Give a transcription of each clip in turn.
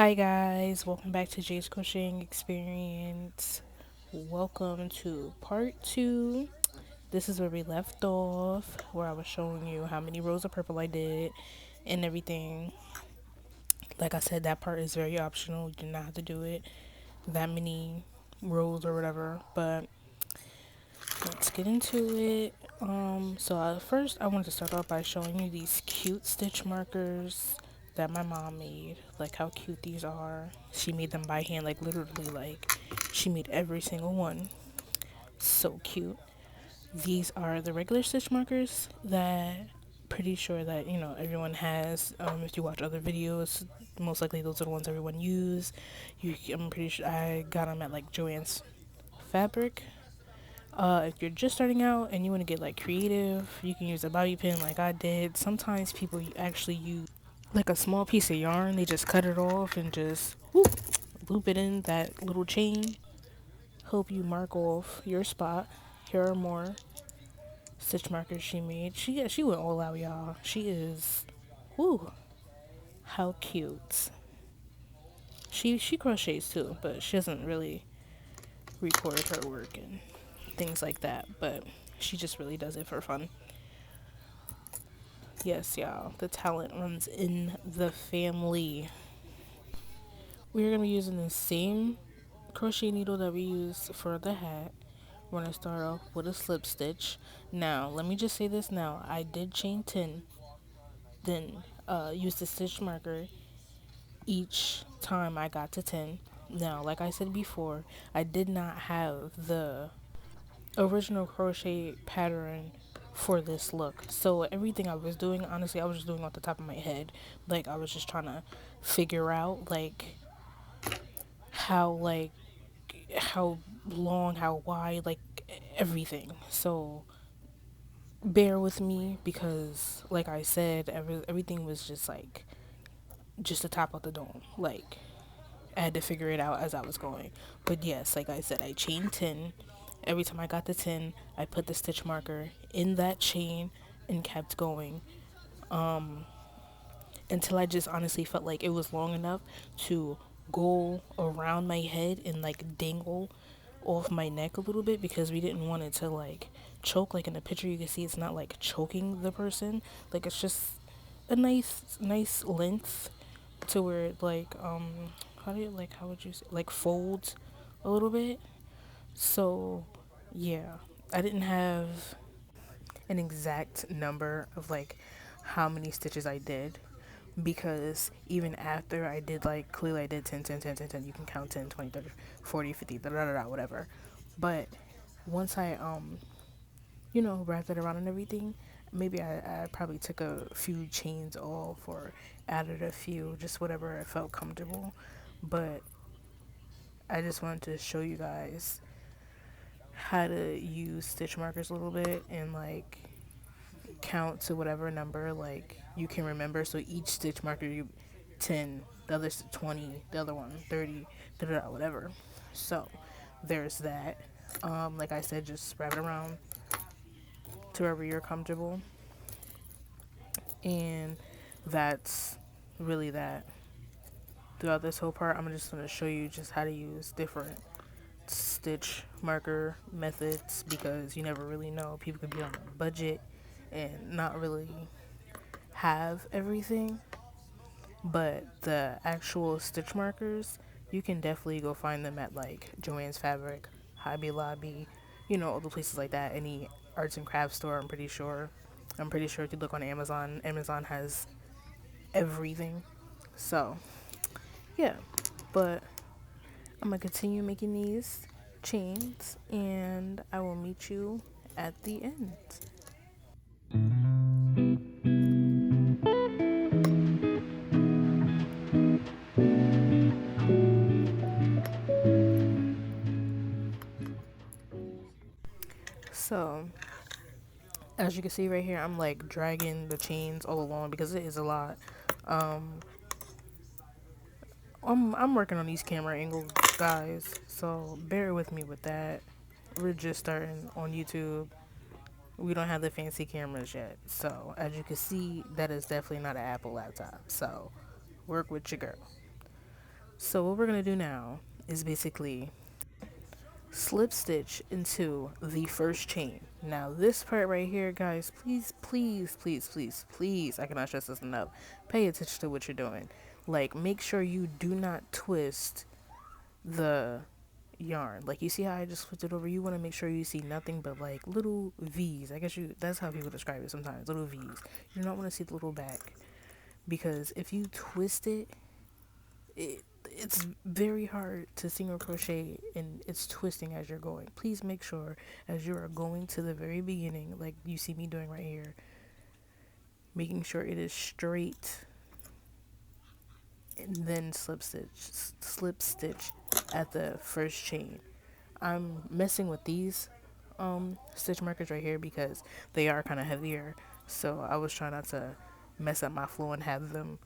Hi guys, welcome back to Jay's Crocheting Experience. Welcome to part two. This is where we left off, where I was showing you how many rows of purple I did and everything. Like I said, that part is very optional. You do not have to do it that many rows or whatever. But let's get into it. First I wanted to start off by showing you these cute stitch markers that my mom made. Like how cute these are. She made them by hand, like literally, like she made every single one. So cute. These are the regular stitch markers that pretty sure that everyone has. If you watch other videos, most likely those are the ones everyone use. I'm pretty sure I got them at like Joann's Fabric. If you're just starting out and you want to get like creative, you can use a bobby pin like I did. Sometimes people actually use like a small piece of yarn. They just cut it off and just loop it in that little chain. Help you mark off your spot. Here are more stitch markers she made. She went all out, y'all. She is, whoo, how cute. She crochets too, but she doesn't really record her work and things like that. But she just really does it for fun. Yes, y'all, the talent runs in the family. We're going to be using the same crochet needle that we used for the hat. We're going to start off with a slip stitch. Now, let me just say this now. I did chain 10, then use the stitch marker each time I got to 10. Now, like I said before, I did not have the original crochet pattern for this look. So everything I was doing, honestly, I was just doing off the top of my head. Like I was just trying to figure out how like how long, how wide, like everything. So bear with me because like I said, everything was just like just the top of the dome. Like I had to figure it out as I was going. But yes, like I said, I chained 10. Every time I got the 10, I put the stitch marker in that chain and kept going until I just honestly felt like it was long enough to go around my head and like dangle off my neck a little bit because we didn't want it to like choke. Like in the picture you can see it's not like choking the person. Like it's just a nice length to where it like how would you say, like folds a little bit. So yeah, I didn't have an exact number of like how many stitches I did because even after I did like clearly I did 10 10 10 10 10, you can count 10 20 30 40 50 da da da da whatever. But once I wrapped it around and everything, maybe I probably took a few chains off or added a few, just whatever I felt comfortable. But I just wanted to show you guys how to use stitch markers a little bit and like count to whatever number like you can remember. So each stitch marker you 10, the other's 20, the other one 30, da da da whatever. So there's that. Like I said, just wrap it around to wherever you're comfortable, and that's really that. Throughout this whole part, I'm just going to show you just how to use different stitch marker methods because you never really know. People could be on a budget and not really have everything. But the actual stitch markers, you can definitely go find them at like Joann's Fabric, Hobby Lobby, all the places like that. Any arts and crafts store, I'm pretty sure. I'm pretty sure if you look on Amazon, Amazon has everything. So, yeah. But I'm going to continue making these chains and I will meet you at the end. So, as you can see right here, I'm like dragging the chains all along because it is a lot. Um, I'm working on these camera angles, guys, so bear with me with that. We're just starting on YouTube. We don't have the fancy cameras yet, so as you can see, that is definitely not an Apple laptop. So work with your girl. So what we're gonna do now is basically slip stitch into the first chain. Now this part right here, guys, please, please, please, please, please, I cannot stress this enough, pay attention to what you're doing. Like, make sure you do not twist the yarn. Like, you see how I just flipped it over? You want to make sure you see nothing but like little V's. I guess that's how people describe it sometimes, little V's. You don't want to see the little back, because if you twist it, it's very hard to single crochet and it's twisting as you're going. Please make sure as you are going to the very beginning, like you see me doing right here, making sure it is straight, and then slip stitch at the first chain. I'm messing with these stitch markers right here because they are kind of heavier, so I was trying not to mess up my flow and have them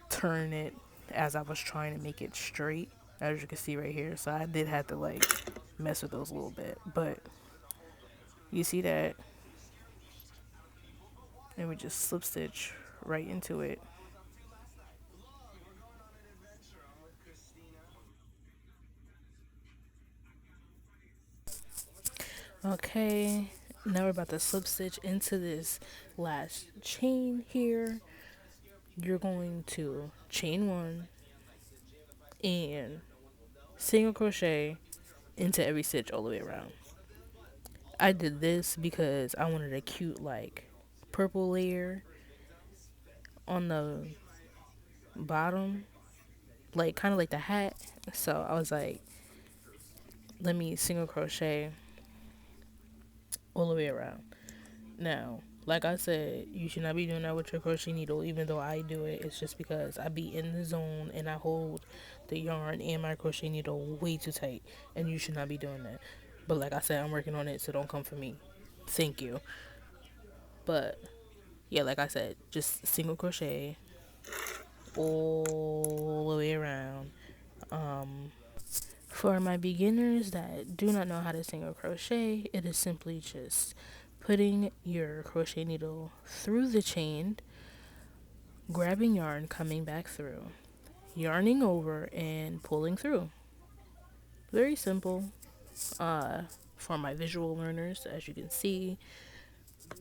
turn it as I was trying to make it straight, as you can see right here. So I did have to like mess with those a little bit, but you see that, and we just slip stitch right into it. Okay, now we're about to slip stitch into this last chain here. You're going to chain one and single crochet into every stitch all the way around. I did this because I wanted a cute like purple layer on the bottom, like kind of like the hat. So I was like, let me single crochet all the way around. Now, like I said, you should not be doing that with your crochet needle, even though I do it. It's just because I be in the zone and I hold the yarn and my crochet needle way too tight, and you should not be doing that. But like I said, I'm working on it, so don't come for me. Thank you. But yeah, like I said, just single crochet all the way around. For my beginners that do not know how to single crochet, it is simply just putting your crochet needle through the chain, grabbing yarn, coming back through, yarning over, and pulling through. Very simple. For my visual learners, as you can see,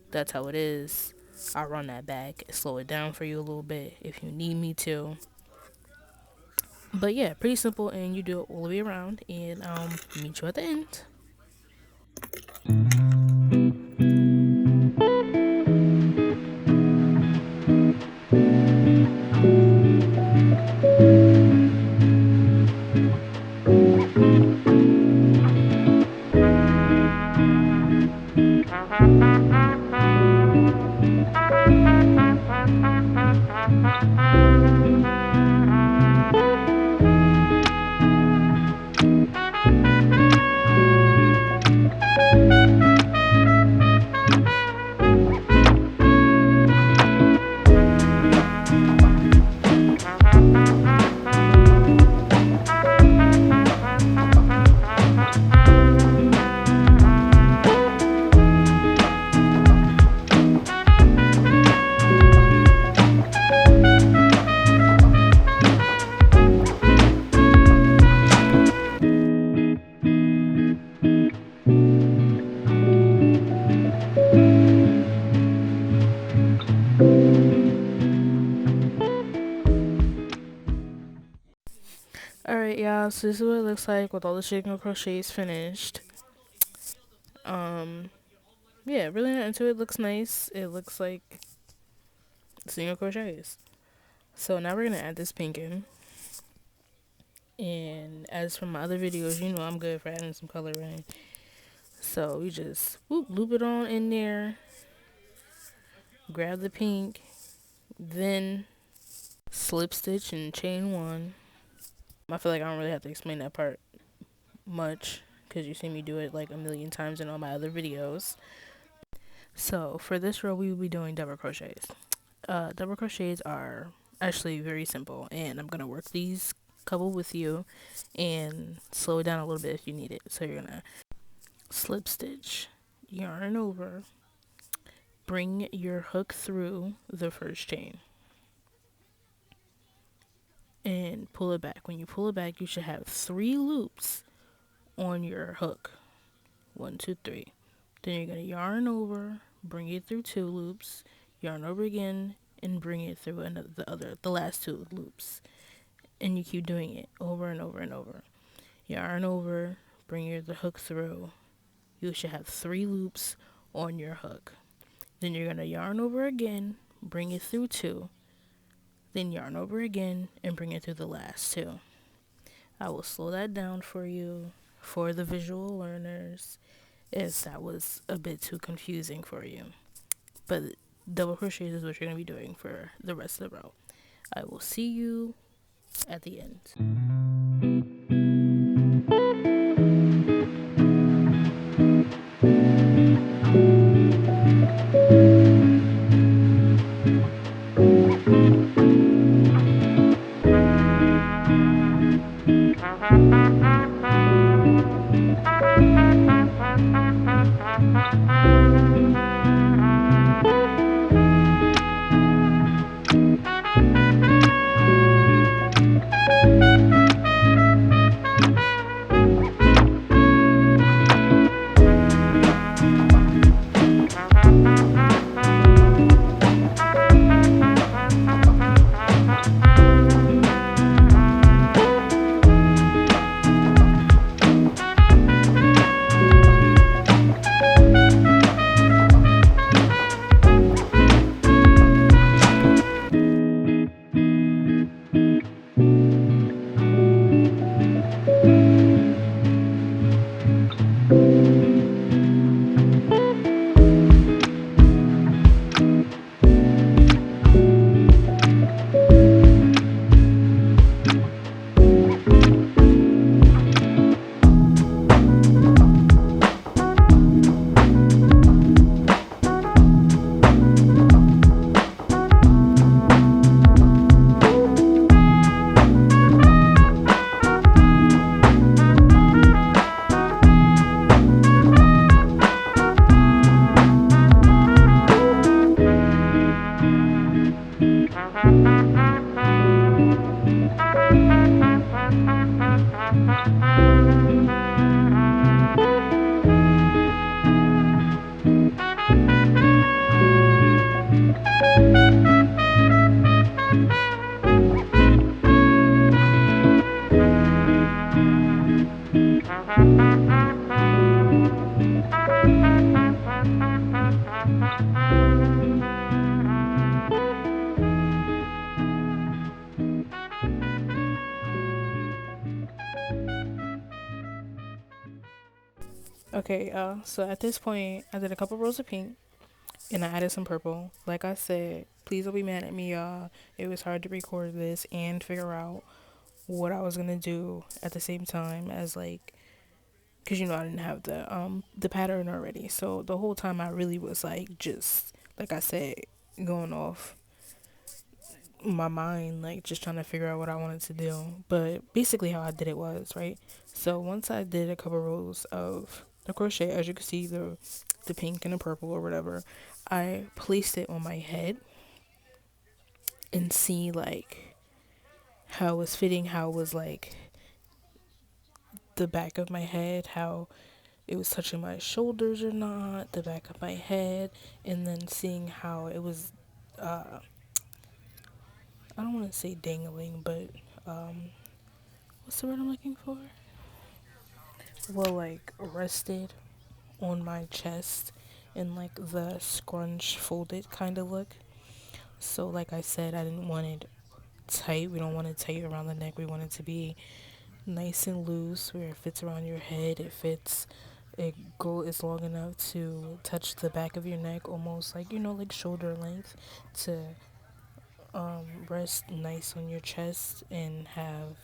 that's how it is. I'll run that back, slow it down for you a little bit if you need me to. But yeah, pretty simple, and you do it all the way around, and I'll meet you at the end. Alright, y'all, so this is what it looks like with all the single crochets finished. Yeah, really not into it. Looks nice. It looks like single crochets. So now we're gonna add this pink in. And as for my other videos, you know I'm good for adding some color in. So we just loop it on in there, grab the pink, then slip stitch and chain one. I feel like I don't really have to explain that part much because you see me do it like a million times in all my other videos. So for this row, we will be doing double crochets. Double crochets are actually very simple, and I'm gonna work these couple with you and slow it down a little bit if you need it. So you're gonna slip stitch, yarn over, bring your hook through the first chain, and pull it back. When you pull it back, you should have 3 loops on your hook. 1, 2, 3. Then you're going to yarn over, bring it through 2 loops, yarn over again, and bring it through the last 2 loops. And you keep doing it over and over and over. Yarn over, bring the hook through. You should have 3 loops on your hook. Then you're going to yarn over again, bring it through 2. Then yarn over again and bring it through the last 2. I will slow that down for you for the visual learners if that was a bit too confusing for you. But double crochets is what you're going to be doing for the rest of the row. I will see you at the end. Okay, so at this point, I did a couple rows of pink, and I added some purple. Like I said, please don't be mad at me, y'all. It was hard to record this and figure out what I was gonna do at the same time as like, cause I didn't have the pattern already. So the whole time I really was like just like I said, going off my mind, like just trying to figure out what I wanted to do. But basically, how I did it was right. So once I did a couple rows of the crochet, as you can see, the pink and the purple or whatever, I placed it on my head and see like how it was fitting, how it was like the back of my head, how it was touching my shoulders or not, the back of my head, and then seeing how it was I don't want to say dangling, but what's the word I'm looking for? Well, like rested on my chest in like the scrunch folded kind of look. So like I said, I didn't want it tight. We don't want it tight around the neck. We want it to be nice and loose where it fits around your head. It's long enough to touch the back of your neck, almost like like shoulder length, to rest nice on your chest and have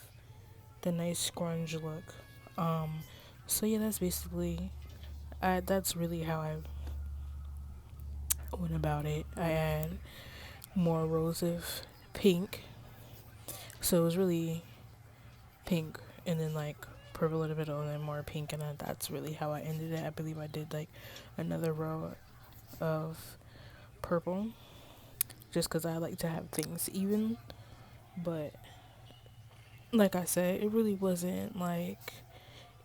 the nice scrunch look. So yeah, that's really how I went about it. I add more rows of pink, so it was really pink and then like purple in the middle and then more pink, and then that's really how I ended it. I believe I did like another row of purple just because I like to have things even, but like I said, it really wasn't like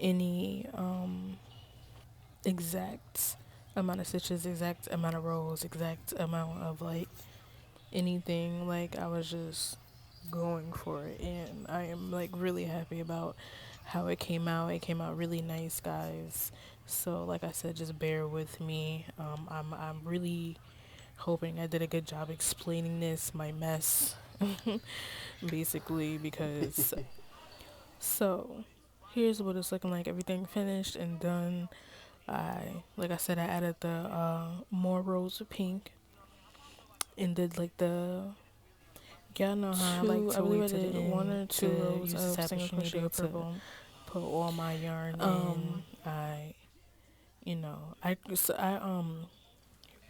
any exact amount of stitches, exact amount of rows, exact amount of like anything. Like I was just going for it, and I am like really happy about how it came out. It came out really nice, guys. So like I said, just bear with me. I'm really hoping I did a good job explaining this, my mess, basically, because so here's what it's looking like. Everything finished and done. Like I said, I added the more rows of pink and did like the y'all know how I like to wait to the one or two rows of single crochet or purple. Put all my yarn in. I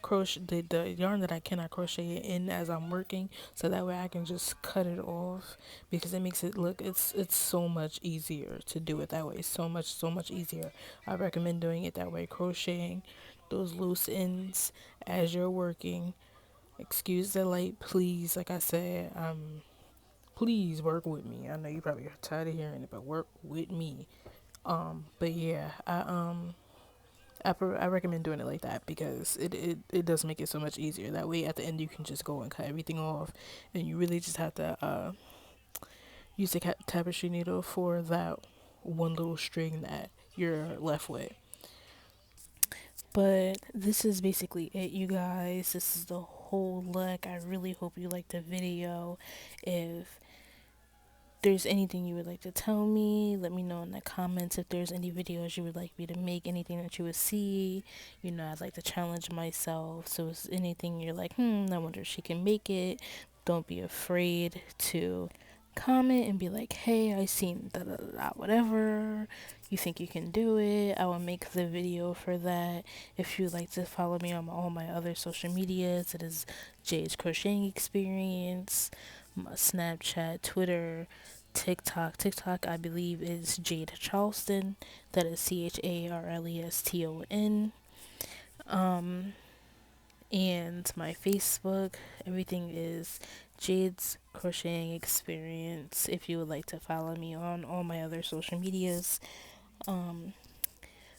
crochet the yarn that I cannot crochet in as I'm working, so that way I can just cut it off, because it makes it look, it's so much easier to do it that way. So much easier. I recommend doing it that way, crocheting those loose ends as you're working. Excuse the light, please. Like I said, please work with me. I know you probably are tired of hearing it, but work with me. But yeah, I recommend doing it like that, because it does make it so much easier. That way, at the end, you can just go and cut everything off, and you really just have to use the tapestry needle for that one little string that you're left with. But this is basically it, you guys. This is the whole look. I really hope you liked the video. If there's anything you would like to tell me, let me know in the comments. If there's any videos you would like me to make, anything that you would see, I'd like to challenge myself. So if it's anything you're like, I wonder if she can make it, don't be afraid to comment and be like, hey, I seen da da da, whatever, you think you can do it. I will make the video for that. If you'd like to follow me on all my other social medias, it is Jade's Crocheting Experience, my Snapchat, Twitter, TikTok, I believe, is Jade Charleston. That is CHARLESTON. And my Facebook, everything is Jade's Crocheting Experience. If you would like to follow me on all my other social medias,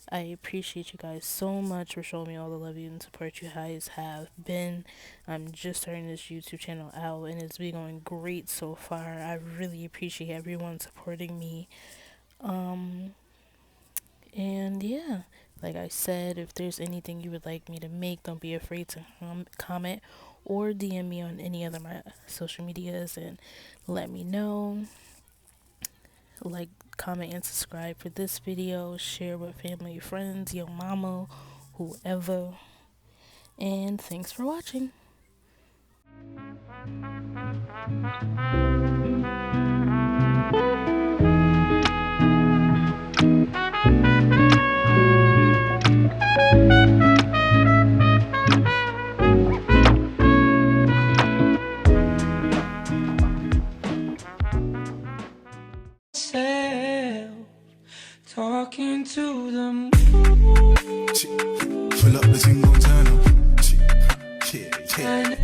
I appreciate you guys so much for showing me all the love and support you guys have been. I'm just starting this YouTube channel out, and it's been going great so far. I really appreciate everyone supporting me. And yeah, like I said, if there's anything you would like me to make, don't be afraid to comment or DM me on any other my social medias and let me know. Like, comment, and subscribe for this video. Share with family, friends, your mama, whoever. And thanks for watching. Talking to the moon. Pull up the single turn up. Yeah.